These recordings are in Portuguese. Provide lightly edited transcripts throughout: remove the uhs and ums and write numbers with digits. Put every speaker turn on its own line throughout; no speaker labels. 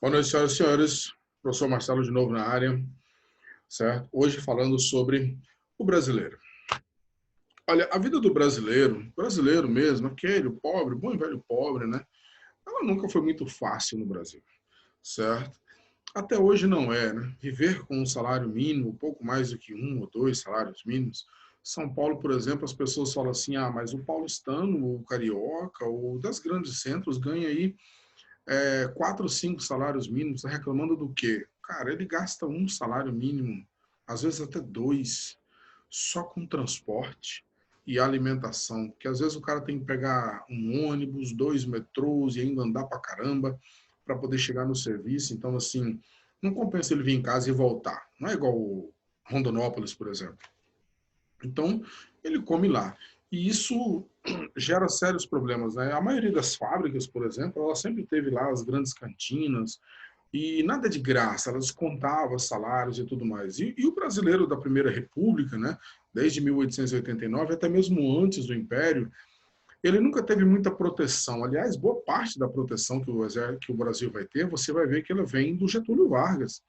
Boa noite, senhoras e senhores. Professor Marcelo de novo na área, certo? Hoje falando sobre o brasileiro. Olha, a vida do brasileiro mesmo, aquele, o pobre, bom e velho pobre, né? Ela nunca foi muito fácil no Brasil, certo? Até hoje não é, né? Viver com um salário mínimo, pouco mais do que um ou dois salários mínimos. São Paulo, por exemplo, as pessoas falam assim, mas o paulistano, o carioca, ou das grandes centros ganha aí 4 ou 5 salários mínimos, tá reclamando do quê? Cara, ele gasta um salário mínimo, às vezes até dois, só com transporte e alimentação. Porque às vezes o cara tem que pegar um ônibus, 2 metrôs e ainda andar pra caramba para poder chegar no serviço. Então, assim, não compensa ele vir em casa e voltar. Não é igual o Rondonópolis, por exemplo. Então, ele come lá. E isso gera sérios problemas, né? A maioria das fábricas, por exemplo, ela sempre teve lá as grandes cantinas e nada de graça, ela descontava salários e tudo mais. E o brasileiro da Primeira República, né, desde 1889, até mesmo antes do Império, ele nunca teve muita proteção. Aliás, boa parte da proteção que o Brasil vai ter, você vai ver que ela vem do Getúlio Vargas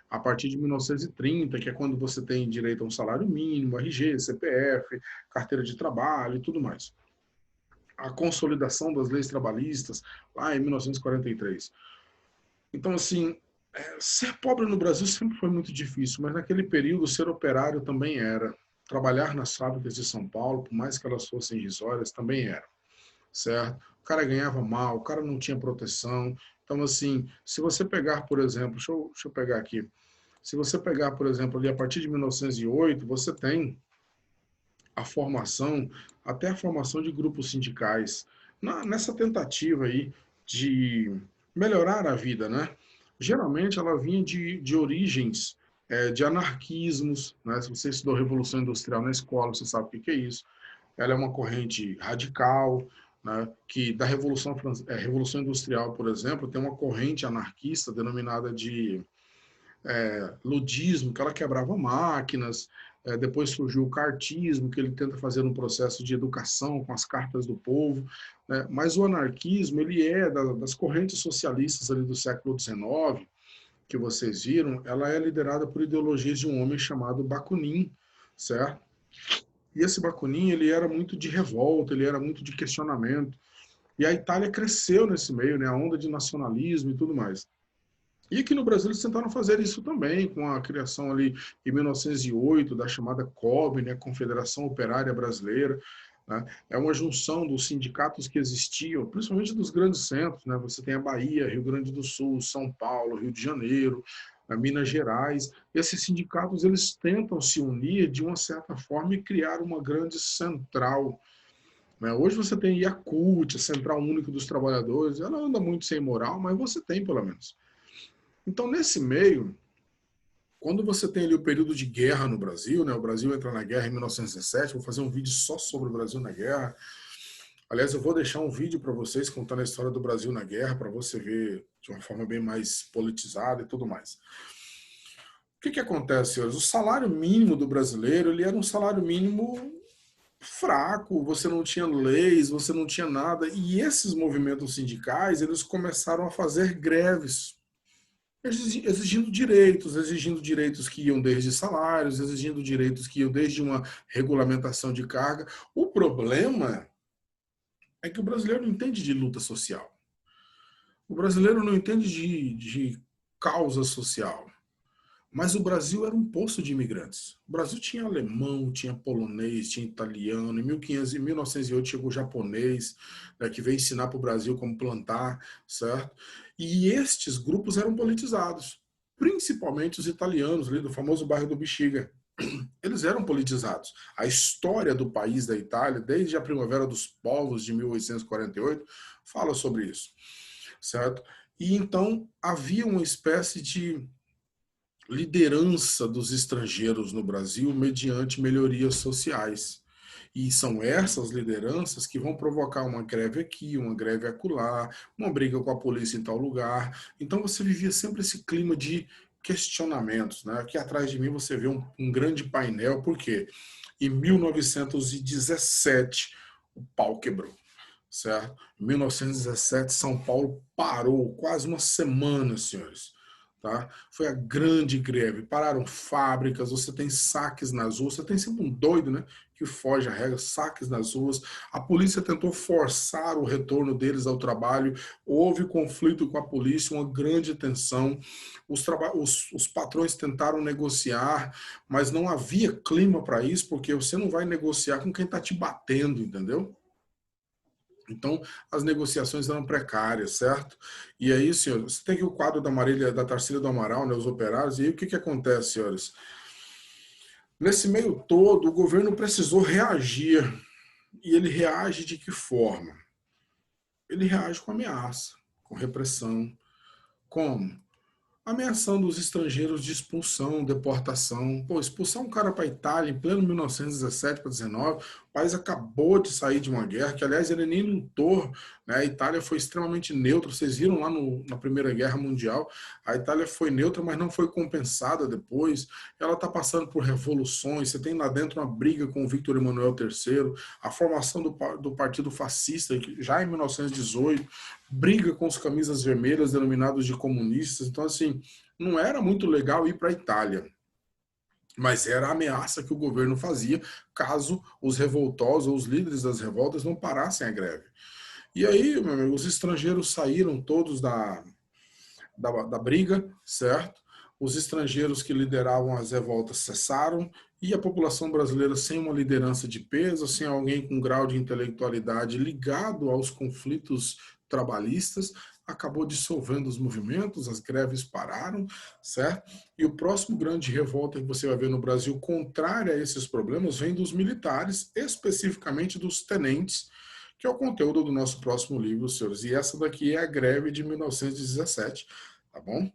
a partir de 1930, que é quando você tem direito a um salário mínimo, RG, CPF, carteira de trabalho e tudo mais. A consolidação das leis trabalhistas, lá em 1943. Então, assim, ser pobre no Brasil sempre foi muito difícil, mas naquele período ser operário também era. Trabalhar nas fábricas de São Paulo, por mais que elas fossem irrisórias, também era, certo? O cara ganhava mal, o cara não tinha proteção. Então, assim, se você pegar, por exemplo, deixa eu pegar aqui, se você pegar, por exemplo, ali a partir de 1908, você tem a formação, até a formação de grupos sindicais, nessa tentativa aí de melhorar a vida, né? Geralmente ela vinha de origens de anarquismos, né? Se você estudou Revolução Industrial na escola, você sabe o que é isso. Ela é uma corrente radical, né? Que da Revolução Industrial, por exemplo, tem uma corrente anarquista denominada de ludismo, que ela quebrava máquinas. Depois surgiu o cartismo, que ele tenta fazer um processo de educação com as cartas do povo. Né? Mas o anarquismo, ele é das correntes socialistas ali do século XIX, que vocês viram, ela é liderada por ideologias de um homem chamado Bakunin, certo? E esse Bakunin, ele era muito de revolta, ele era muito de questionamento. E a Itália cresceu nesse meio, né? A onda de nacionalismo e tudo mais. E aqui no Brasil eles tentaram fazer isso também, com a criação ali em 1908 da chamada COB, né, Confederação Operária Brasileira. Né? É uma junção dos sindicatos que existiam, principalmente dos grandes centros. Né? Você tem a Bahia, Rio Grande do Sul, São Paulo, Rio de Janeiro, Minas Gerais. Esses sindicatos eles tentam se unir de uma certa forma e criar uma grande central. Né? Hoje você tem a Yakult, a Central Única dos Trabalhadores. Ela anda muito sem moral, mas você tem pelo menos. Então, nesse meio, quando você tem ali o período de guerra no Brasil, né? O Brasil entra na guerra em 1917, vou fazer um vídeo só sobre o Brasil na guerra. Aliás, eu vou deixar um vídeo para vocês contando a história do Brasil na guerra, para você ver de uma forma bem mais politizada e tudo mais. O que acontece, senhores? O salário mínimo do brasileiro, ele era um salário mínimo fraco, você não tinha leis, você não tinha nada, e esses movimentos sindicais, eles começaram a fazer greves exigindo direitos que iam desde salários, exigindo direitos que iam desde uma regulamentação de carga. O problema é que o brasileiro não entende de luta social. O brasileiro não entende de causa social. Mas o Brasil era um poço de imigrantes. O Brasil tinha alemão, tinha polonês, tinha italiano. Em 1500, em 1908 chegou o japonês, né, que veio ensinar para o Brasil como plantar, certo? E estes grupos eram politizados, principalmente os italianos, ali do famoso bairro do Bexiga. Eles eram politizados. A história do país da Itália, desde a Primavera dos Povos de 1848, fala sobre isso, certo? E então havia uma espécie de liderança dos estrangeiros no Brasil mediante melhorias sociais. E são essas lideranças que vão provocar uma greve aqui, uma greve acolá, uma briga com a polícia em tal lugar. Então você vivia sempre esse clima de questionamentos. Né? Aqui atrás de mim você vê um grande painel, porque em 1917 o pau quebrou. certo? Em 1917, São Paulo parou quase uma semana, senhores. Tá? Foi a grande greve. Pararam fábricas, você tem saques nas ruas, você tem sempre um doido, né? Que foge à regra, saques nas ruas. A polícia tentou forçar o retorno deles ao trabalho, houve conflito com a polícia, uma grande tensão. Os patrões tentaram negociar, mas não havia clima para isso, porque você não vai negociar com quem está te batendo, entendeu? Então, as negociações eram precárias, certo? E aí, senhores, você tem aqui o quadro da Marília, da Tarsila do Amaral, né, os operários, e aí o que acontece, senhores? Nesse meio todo, o governo precisou reagir. E ele reage de que forma? Ele reage com ameaça, com repressão. Como? Ameaçando os estrangeiros de expulsão, deportação. Pô, expulsar um cara para a Itália em pleno 1917 para 19, o país acabou de sair de uma guerra, que aliás ele nem lutou, né? A Itália foi extremamente neutra, vocês viram lá na Primeira Guerra Mundial, a Itália foi neutra, mas não foi compensada depois, ela está passando por revoluções, você tem lá dentro uma briga com o Victor Emmanuel III, a formação do Partido Fascista, já em 1918, briga com os camisas vermelhas, denominados de comunistas. Então, assim, não era muito legal ir para a Itália, mas era a ameaça que o governo fazia caso os revoltosos ou os líderes das revoltas não parassem a greve. E aí, meu amigo, os estrangeiros saíram todos da briga, certo? Os estrangeiros que lideravam as revoltas cessaram e a população brasileira, sem uma liderança de peso, sem alguém com grau de intelectualidade ligado aos conflitos trabalhistas, acabou dissolvendo os movimentos, as greves pararam, certo? E o próximo grande revolta que você vai ver no Brasil, contrária a esses problemas, vem dos militares, especificamente dos tenentes, que é o conteúdo do nosso próximo livro, senhores. E essa daqui é a greve de 1917, tá bom?